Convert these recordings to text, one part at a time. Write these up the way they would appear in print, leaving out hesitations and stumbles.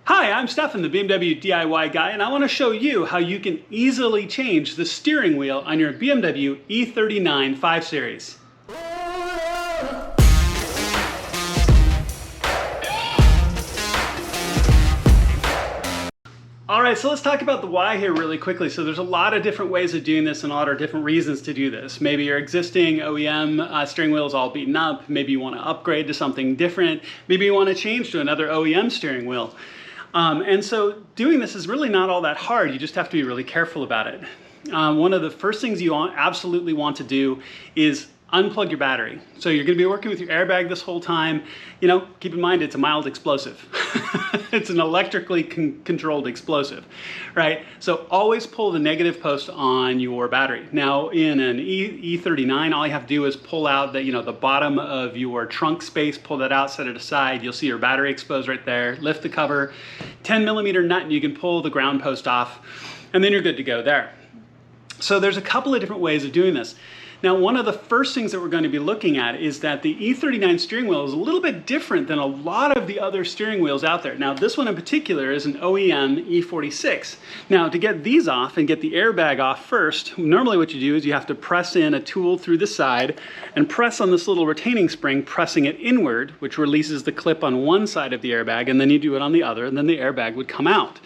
Hi, I'm Stefan, the BMW DIY guy, and I want to show you how you can easily change the steering wheel on your BMW E39 5 Series. All right, so let's talk about the why here really quickly. So there's a lot of different ways of doing this and a lot of different reasons to do this. Maybe your existing OEM steering wheel is all beaten up. Maybe you want to upgrade to something different. Maybe you want to change to another OEM steering wheel. And so doing this is really not all that hard. You just have to be really careful about it. One of the first things you absolutely want to do is unplug your battery. So you're going to be working with your airbag this whole time. You know, keep in mind it's a mild explosive. It's an electrically controlled explosive, right? So always pull the negative post on your battery. Now in an E39, all you have to do is pull out the bottom of your trunk space, pull that out, set it aside. You'll see your battery exposed right there. Lift the cover, 10mm nut, and you can pull the ground post off, and then you're good to go there. So there's a couple of different ways of doing this. Now, one of the first things that we're going to be looking at is that the E39 steering wheel is a little bit different than a lot of the other steering wheels out there. Now, this one in particular is an OEM E46. Now, to get these off and get the airbag off first, normally what you do is you have to press in a tool through the side and press on this little retaining spring, pressing it inward, which releases the clip on one side of the airbag, and then you do it on the other, and then the airbag would come out.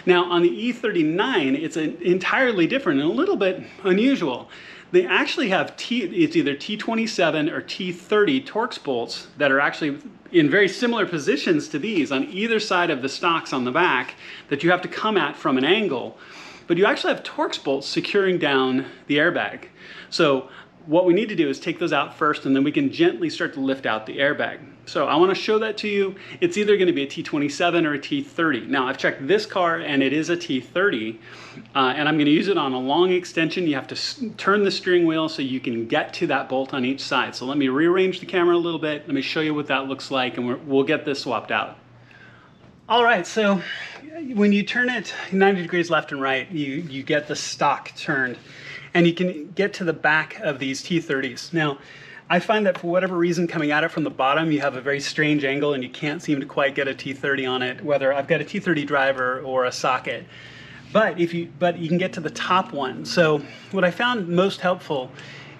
Now, on the E39, it's entirely different and a little bit unusual. They actually have it's either T27 or T30 torx bolts that are actually in very similar positions to these on either side of the stocks on the back that you have to come at from an angle. But you actually have torx bolts securing down the airbag. So what we need to do is take those out first, and then we can gently start to lift out the airbag. So I want to show that to you. It's either going to be a T27 or a T30. Now, I've checked this car and it is a T30, and I'm going to use it on a long extension. You have to turn the steering wheel so you can get to that bolt on each side. So let me rearrange the camera a little bit. Let me show you what that looks like, and we'll get this swapped out. All right, so when you turn it 90 degrees left and right, you get the stock turned, and you can get to the back of these T30s. Now, I find that for whatever reason, coming at it from the bottom, you have a very strange angle and you can't seem to quite get a T30 on it, whether I've got a T30 driver or a socket. But you can get to the top one. So what I found most helpful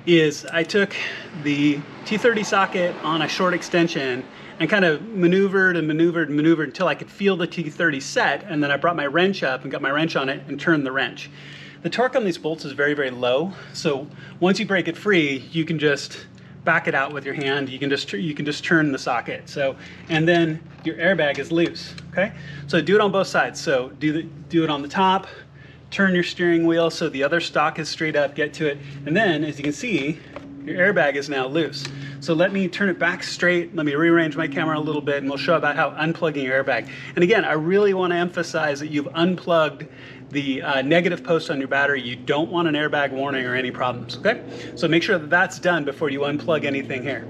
is I took the T30 socket on a short extension and kind of maneuvered until I could feel the T30 set, and then I brought my wrench up and got my wrench on it and turned the wrench. The torque on these bolts is very, very low, so once you break it free, you can just back it out with your hand. You can just turn the socket. So, and then your airbag is loose. Okay, so do it on both sides. So do it on the top. Turn your steering wheel so the other stock is straight up. Get to it, and then as you can see, your airbag is now loose. So let me turn it back straight. Let me rearrange my camera a little bit, and we'll show about how unplugging your airbag. And again, I really want to emphasize that you've unplugged the negative post on your battery. You don't want an airbag warning or any problems, okay? So make sure that that's done before you unplug anything here.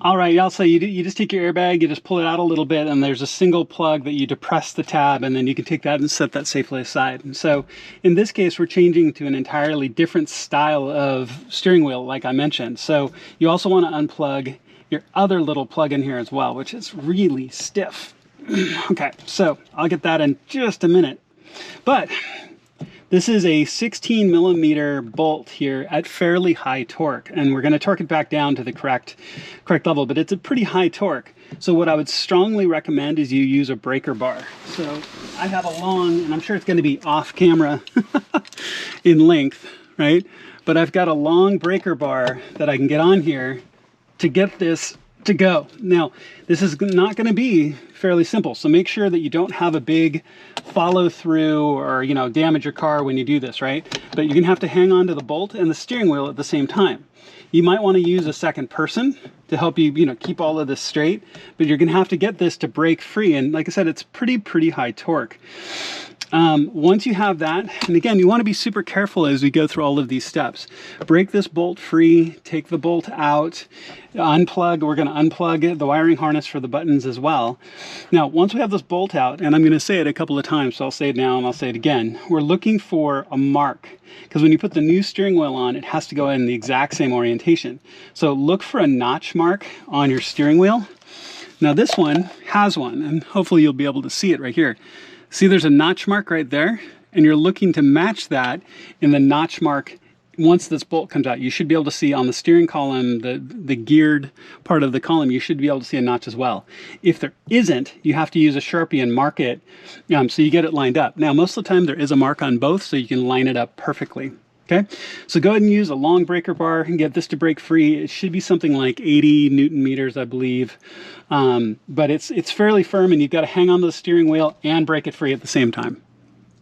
All right, y'all, so you just take your airbag, you just pull it out a little bit, and there's a single plug that you depress the tab, and then you can take that and set that safely aside. And so in this case, we're changing to an entirely different style of steering wheel, like I mentioned. So you also want to unplug your other little plug in here as well, which is really stiff. Okay, so I'll get that in just a minute. But this is a 16mm bolt here at fairly high torque, and we're going to torque it back down to the correct level, but it's a pretty high torque. So what I would strongly recommend is you use a breaker bar. So I have a long, and I'm sure it's going to be off camera in length, right? But I've got a long breaker bar that I can get on here to get this to go. Now, this is not going to be fairly simple, so make sure that you don't have a big follow through or damage your car when you do this, right? But you're gonna have to hang on to the bolt and the steering wheel at the same time. You might want to use a second person to help you keep all of this straight, but you're gonna have to get this to break free, and like I said, it's pretty high torque. Once you have that, and again, you want to be super careful as we go through all of these steps. Break this bolt free, take the bolt out, unplug. We're going to unplug the wiring harness for the buttons as well. Now, once we have this bolt out, and I'm going to say it a couple of times, so I'll say it now and I'll say it again, we're looking for a mark, because when you put the new steering wheel on, it has to go in the exact same orientation. So look for a notch mark on your steering wheel. Now this one has one, and hopefully you'll be able to see it right here. See, there's a notch mark right there, and you're looking to match that in the notch mark. Once this bolt comes out, you should be able to see on the steering column, the geared part of the column, you should be able to see a notch as well. If there isn't, you have to use a Sharpie and mark it so you get it lined up. Now, most of the time there is a mark on both, so you can line it up perfectly. Okay, so go ahead and use a long breaker bar and get this to break free. It should be something like 80 Newton meters, I believe. But it's fairly firm, and you've got to hang on to the steering wheel and break it free at the same time.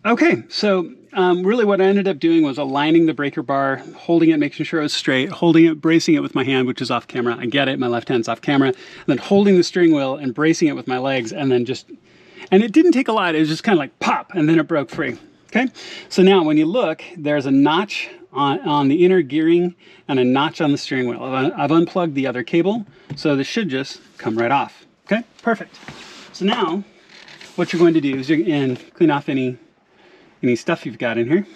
Okay, so really what I ended up doing was aligning the breaker bar, holding it, making sure it was straight, holding it, bracing it with my hand, which is off camera. I get it, my left hand's off camera. And then holding the steering wheel and bracing it with my legs, and then and it didn't take a lot. It was just kind of like pop, and then it broke free. Okay, so now when you look, there's a notch on the inner gearing and a notch on the steering wheel. I've unplugged the other cable, so this should just come right off. Okay, perfect. So now what you're going to do is clean off any stuff you've got in here.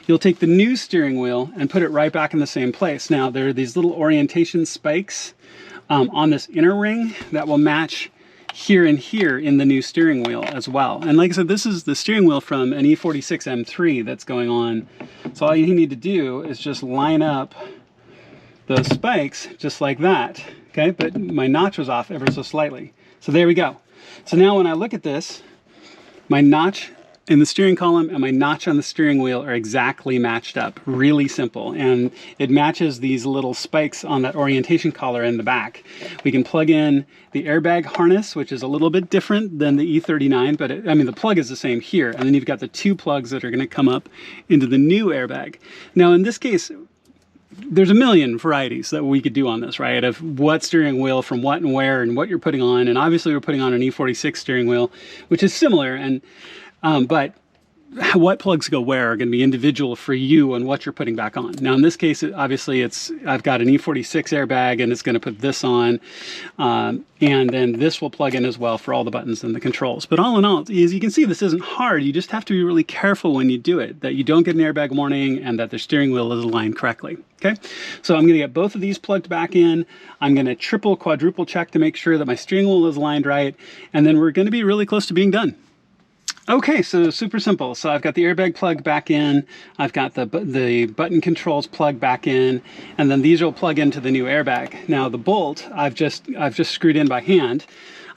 You'll take the new steering wheel and put it right back in the same place. Now there are these little orientation spikes on this inner ring that will match here and here in the new steering wheel as well. And like I said, this is the steering wheel from an E47 M2 that's going on. So all you need to do is just line up those spikes just like that. Okay, but my notch was off ever so slightly. So there we go. So now when I look at this, my notch in the steering column and my notch on the steering wheel are exactly matched up. Really simple. And it matches these little spikes on that orientation collar in the back. We can plug in the airbag harness, which is a little bit different than the E39, but the plug is the same here. And then you've got the two plugs that are going to come up into the new airbag. Now in this case, there's a million varieties that we could do on this, right? Of what steering wheel from what and where and what you're putting on. And obviously we're putting on an E46 steering wheel, which is similar. But what plugs go where are going to be individual for you and what you're putting back on. Now in this case, obviously I've got an E46 airbag and it's going to put this on. And then this will plug in as well for all the buttons and the controls. But all in all, as you can see, this isn't hard. You just have to be really careful when you do it, that you don't get an airbag warning and that the steering wheel is aligned correctly. Okay, so I'm going to get both of these plugged back in. I'm going to triple, quadruple check to make sure that my steering wheel is aligned right. And then we're going to be really close to being done. Okay, so super simple. So I've got the airbag plug back in, I've got the button controls plugged back in, and then these will plug into the new airbag. Now the bolt I've just screwed in by hand.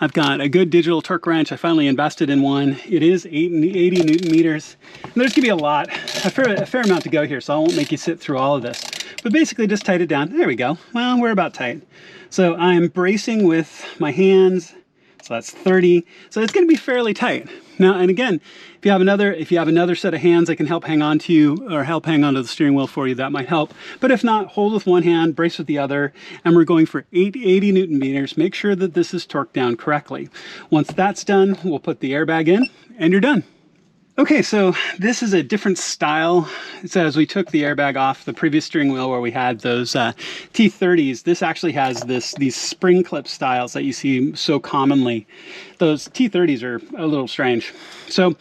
I've got a good digital torque wrench. I finally invested in one. It is 80 Newton meters. And there's gonna be a fair amount to go here, so I won't make you sit through all of this. But basically just tight it down. There we go. Well, we're about tight. So I'm bracing with my hands. So that's 30. So it's going to be fairly tight. Now, and again, if you have another set of hands that can help hang on to you or help hang onto the steering wheel for you, that might help. But if not, hold with one hand, brace with the other, and we're going for 80 Newton meters. Make sure that this is torqued down correctly. Once that's done, we'll put the airbag in, and you're done. Okay, so this is a different style. So as we took the airbag off the previous steering wheel where we had those T30s, this actually has these spring clip styles that you see so commonly. Those T30s are a little strange. So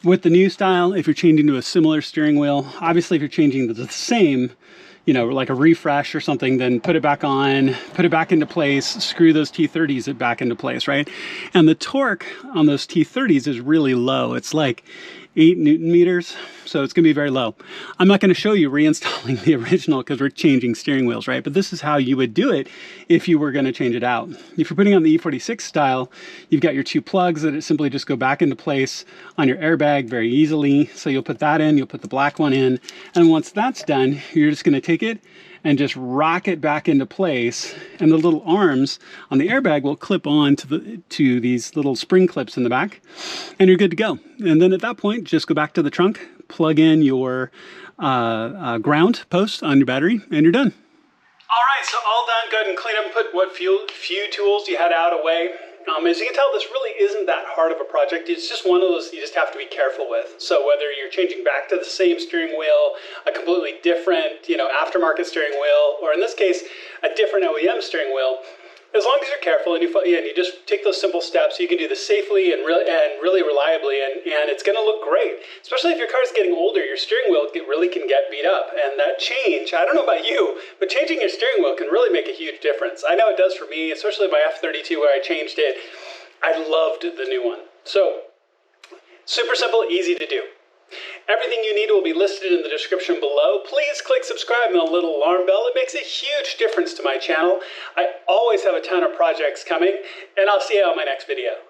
with the new style, if you're changing to a similar steering wheel, obviously if you're changing to the same, like a refresh or something, then put it back on, put it back into place, screw those T30s back into place, right? And the torque on those T30s is really low. It's like 8 Newton meters, so it's gonna be very low. I'm not gonna show you reinstalling the original because we're changing steering wheels, right? But this is how you would do it if you were gonna change it out. If you're putting on the E46 style, you've got your two plugs that simply just go back into place on your airbag very easily. So you'll put that in, you'll put the black one in, and once that's done, you're just gonna take it and just rock it back into place, and the little arms on the airbag will clip on to these little spring clips in the back, and you're good to go. And then at that point, just go back to the trunk, plug in your ground post on your battery, and you're done. All right, so all done. Go ahead and clean up and put what few tools you had out away. As you can tell, this really isn't that hard of a project. It's just one of those you just have to be careful with. So whether you're changing back to the same steering wheel, a completely different, aftermarket steering wheel, or in this case, a different OEM steering wheel, as long as you're careful and you just take those simple steps, you can do this safely and really reliably, and it's going to look great, especially Especially if your car's getting older, your steering wheel really can get beat up. And that change, I don't know about you, but changing your steering wheel can really make a huge difference. I know it does for me, especially my F32 where I changed it. I loved the new one. So, super simple, easy to do. Everything you need will be listed in the description below. Please click subscribe and the little alarm bell. It makes a huge difference to my channel. I always have a ton of projects coming, and I'll see you on my next video.